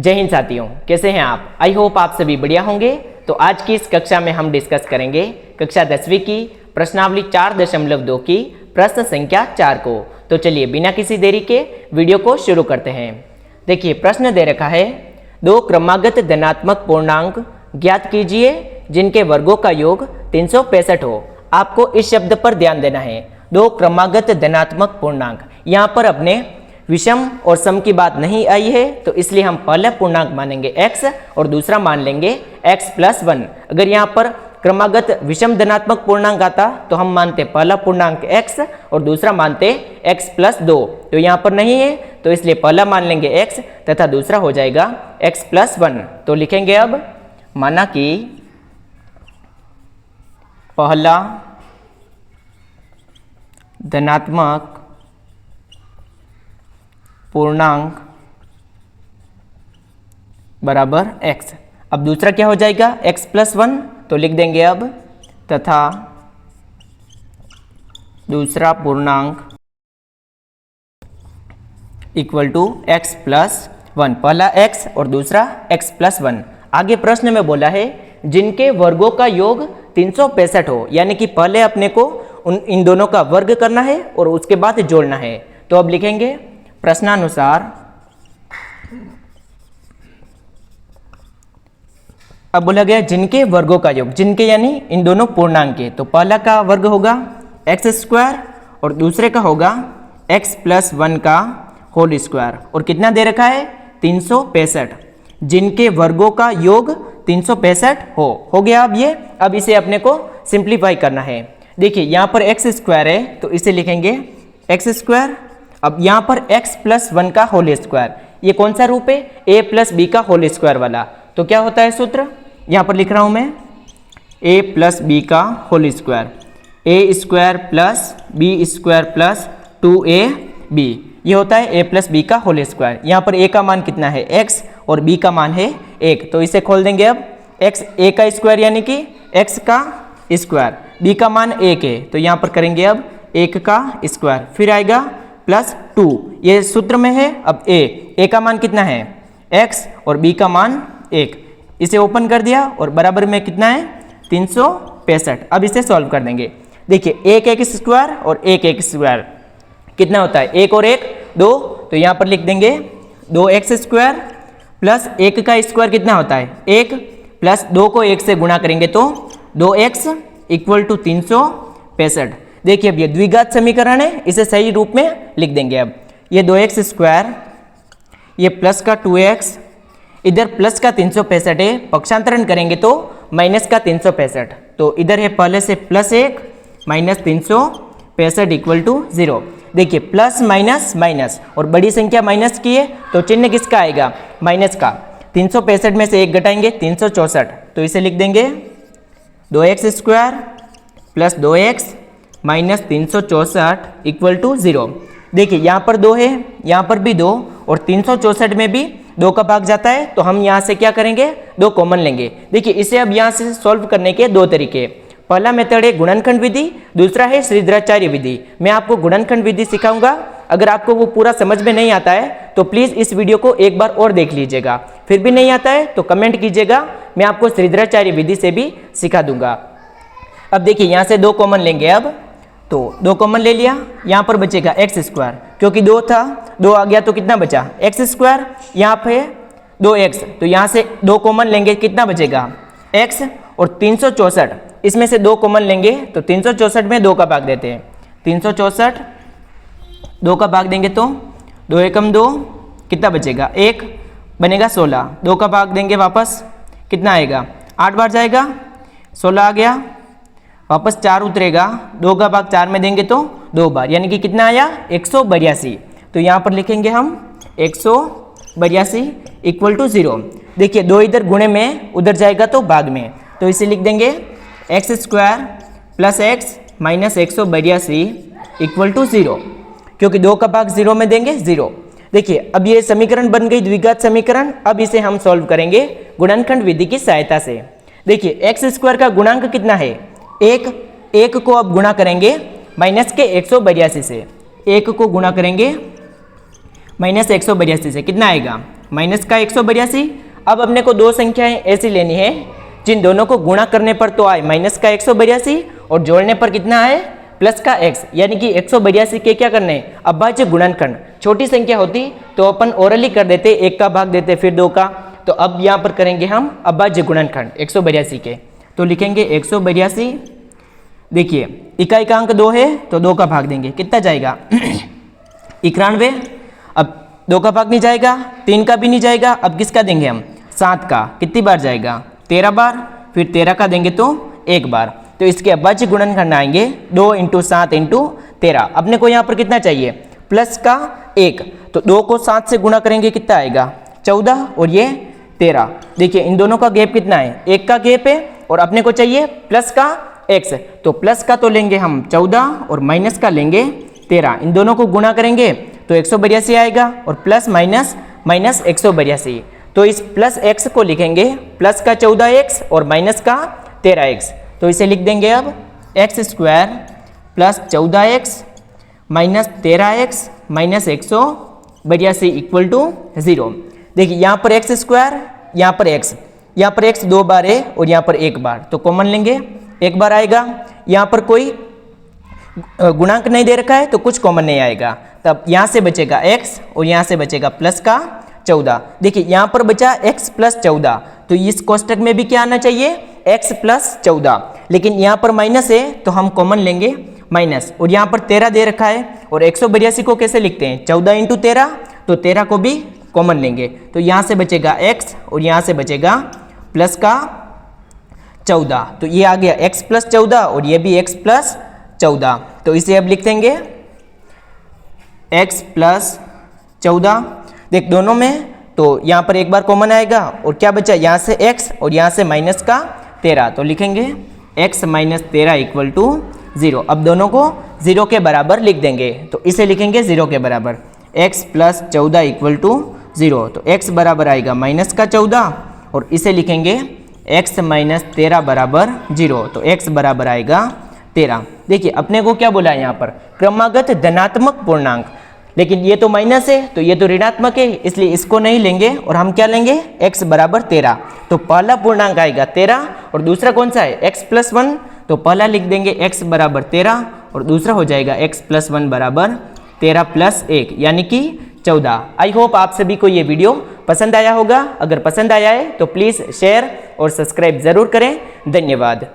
जय हिंद साथियों, कैसे हैं आप? आई होप आप सभी बढ़िया होंगे। तो आज की इस कक्षा में हम डिस्कस करेंगे कक्षा 10वीं की प्रश्नावली 4.2 की प्रश्न संख्या 4 को। तो चलिए बिना किसी देरी के वीडियो को शुरू करते हैं। देखिए प्रश्न दे रखा है, दो क्रमागत धनात्मक पूर्णांक ज्ञात कीजिए जिनके वर्गों का योग 365 हो। आपको इस शब्द पर ध्यान देना है, दो क्रमागत धनात्मक पूर्णांक। यहाँ पर अपने विषम और सम की बात नहीं आई है, तो इसलिए हम पहला पूर्णांक मानेंगे x और दूसरा मान लेंगे x+1। अगर यहाँ पर क्रमागत विषम धनात्मक पूर्णांक आता तो हम मानते पहला पूर्णांक x और दूसरा मानते x+2। तो यहाँ पर नहीं है, तो इसलिए पहला मान लेंगे x तथा दूसरा हो जाएगा x+1। तो लिखेंगे अब, माना कि पहला धनात्मक पूर्णांक बराबर x। अब दूसरा क्या हो जाएगा x+1, तो लिख देंगे अब, तथा दूसरा पूर्णांक इक्वल टू x+1। पहला x और दूसरा x+1। आगे प्रश्न में बोला है जिनके वर्गों का योग 365 हो, यानी कि पहले अपने को इन दोनों का वर्ग करना है और उसके बाद जोड़ना है। तो अब लिखेंगे प्रश्नानुसार, अब बोला गया जिनके वर्गों का योग, जिनके यानी इन दोनों पूर्णांक के, तो पहला का वर्ग होगा x² और दूसरे का होगा x+1 का होल स्क्वायर। और कितना दे रखा है 365। जिनके वर्गों का योग 365 हो गया। अब इसे अपने को सिंप्लीफाई करना है। देखिए यहाँ पर x² है, तो इसे लिखेंगे x²। अब यहाँ पर x+1 का होल स्क्वायर, ये कौन सा रूप है? a+b का होल स्क्वायर वाला। तो क्या होता है सूत्र? यहाँ पर लिख रहा हूँ मैं, a+b का whole square, a² + b² + 2ab, ये होता है a+b का होल स्क्वायर। यहाँ पर a का मान कितना है x और b का मान है 1, तो इसे खोल देंगे। अब x a का स्क्वायर यानी कि x का स्क्वायर, b का मान 1 है, तो यहाँ पर करेंगे अब 1 का स्क्वायर, फिर आएगा +2, ये सूत्र में है। अब a का मान कितना है x और b का मान 1, इसे ओपन कर दिया और बराबर में कितना है 365। अब इसे सॉल्व कर देंगे। देखिए 1x² और 1x² कितना होता है? 1 और 1 2, तो यहाँ पर लिख देंगे 2x² प्लस 1 का स्क्वायर कितना होता है 1, प्लस 2 को 1 से गुणा करेंगे तो 2x = 365। देखिए अब ये द्विघात समीकरण है, इसे सही रूप में लिख देंगे। अब ये 2x², ये प्लस का 2x, इधर प्लस का 365 है, पक्षांतरण करेंगे तो माइनस का 365। तो इधर है पहले से +1 - 365 = 0। देखिए प्लस माइनस माइनस, और बड़ी संख्या माइनस की है तो चिन्ह किसका आएगा? माइनस का। 365 में से 1 घटाएंगे 364, तो इसे लिख देंगे 2x² प्लस 2x माइनस 364 = 0। देखिए यहाँ पर 2 है, यहाँ पर भी 2, और 364 में भी 2 का भाग जाता है, तो हम यहाँ से क्या करेंगे 2 कॉमन लेंगे। देखिए इसे अब यहाँ से सॉल्व करने के 2 तरीके। पहला मेथड है गुणनखंड विधि, दूसरा है श्रीधराचार्य विधि। मैं आपको गुणनखंड विधि सिखाऊंगा। अगर आपको वो पूरा समझ में नहीं आता है तो प्लीज़ इस वीडियो को एक बार और देख लीजिएगा। फिर भी नहीं आता है तो कमेंट कीजिएगा, मैं आपको श्रीधराचार्य विधि से भी सिखा दूंगा। अब देखिए यहाँ से 2 कॉमन लेंगे। अब तो 2 कॉमन ले लिया, यहाँ पर बचेगा x², क्योंकि 2 था, 2 आ गया तो कितना बचा x², यहाँ पे 2x, तो यहाँ से 2 कॉमन लेंगे, कितना बचेगा x, और 364 इसमें से 2 कॉमन लेंगे तो 364 में 2 का भाग देते हैं। 364 2 का भाग देंगे तो 2 एकम 2, कितना बचेगा 1, बनेगा 16। 2 का भाग देंगे वापस, कितना आएगा 8 बार जाएगा, 16 आ गया, वापस 4 उतरेगा, 2 का भाग 4 में देंगे तो 2 बार, यानी कि कितना आया 182। तो यहाँ पर लिखेंगे हम 182 = 0। देखिए 2 इधर गुणे में, उधर जाएगा तो भाग में, तो इसे लिख देंगे x² प्लस x माइनस 182 = 0, क्योंकि 2 का भाग 0 में देंगे 0। देखिए अब ये समीकरण बन गई द्विघात समीकरण। अब इसे हम सॉल्व करेंगे गुणनखंड विधि की सहायता से। देखिए x² का गुणांक कितना है 1 को अब गुणा करेंगे माइनस के 182 से, 1 को गुणा करेंगे -182 से कितना आएगा माइनस का 182। अब अपने को दो संख्याएं ऐसी लेनी है जिन दोनों को गुणा करने पर तो आए माइनस का 182 और जोड़ने पर कितना आए प्लस का x, यानी कि 182 के क्या करने अभाज्य गुणनखंड। छोटी संख्या होती तो अपन ओरली कर देते, एक का भाग देते फिर दो का, तो अब यहाँ पर करेंगे हम अभाज्य गुणनखंड 182 के। तो लिखेंगे 182, देखिए इकाई का अंक 2 है तो 2 का भाग देंगे, कितना जाएगा 91। अब 2 का भाग नहीं जाएगा, 3 का भी नहीं जाएगा, अब किसका देंगे हम 7 का, कितनी बार जाएगा 13 बार, फिर 13 का देंगे तो 1 बार। तो इसके अभाज्य गुणनखंड आएंगे 2 × 7 × 13। अपने को यहाँ पर कितना चाहिए प्लस का 1, तो 2 को 7 से गुणा करेंगे कितना आएगा 14 और ये 13। देखिए इन दोनों का गैप कितना है, 1 का गैप है और अपने को चाहिए प्लस का x, तो प्लस का तो लेंगे हम 14 और माइनस का लेंगे 13। इन दोनों को गुणा करेंगे तो 182 आएगा और प्लस माइनस माइनस 182। तो इस प्लस x को लिखेंगे प्लस का 14x और माइनस का 13x। तो इसे लिख देंगे अब x² plus 14x minus 13x minus 182 equal to 0। देखिए यहाँ पर x², यहाँ पर x, यहाँ पर x 2 बार है और यहाँ पर 1 बार, तो कॉमन लेंगे 1 बार आएगा। यहाँ पर कोई गुणांक नहीं दे रखा है तो कुछ कॉमन नहीं आएगा, तब यहाँ से बचेगा x और यहाँ से बचेगा प्लस का 14। देखिए यहाँ पर बचा x प्लस 14, तो इस कोष्टक में भी क्या आना चाहिए x प्लस 14, लेकिन यहाँ पर माइनस है तो हम कॉमन लेंगे माइनस, और यहाँ पर 13 दे रखा है और 182 को कैसे लिखते हैं 14 × 13, तो 13 को भी कॉमन लेंगे, तो यहाँ से बचेगा x और यहाँ से बचेगा प्लस का 14। तो ये आ गया x प्लस 14 और ये भी x प्लस 14। तो इसे अब लिख देंगे x प्लस 14। देख दोनों में तो यहाँ पर एक बार कॉमन आएगा और क्या बचा यहाँ से x और यहाँ से माइनस का 13, तो लिखेंगे x माइनस 13 इक्वल टू 0। अब दोनों को 0 के बराबर लिख देंगे, तो इसे लिखेंगे 0 के बराबर x प्लस 14 इक्वल टू 0। तो x बराबर आएगा माइनस का 14 और इसे लिखेंगे x माइनस 13 बराबर 0। तो x बराबर आएगा 13। देखिए अपने को क्या बोला है यहाँ पर क्रमागत धनात्मक पूर्णांक, लेकिन ये तो माइनस है तो ये तो ऋणात्मक है, इसलिए इसको नहीं लेंगे और हम क्या लेंगे x बराबर 13। तो पहला पूर्णांक आएगा 13 और दूसरा कौन सा है x प्लस 1, तो पहला लिख देंगे x बराबर 13 और दूसरा हो जाएगा x प्लस 1 बराबर 13 प्लस 1 यानी कि 14। आई होप आप सभी को ये वीडियो पसंद आया होगा। अगर पसंद आया है तो प्लीज़ शेयर और सब्सक्राइब ज़रूर करें। धन्यवाद।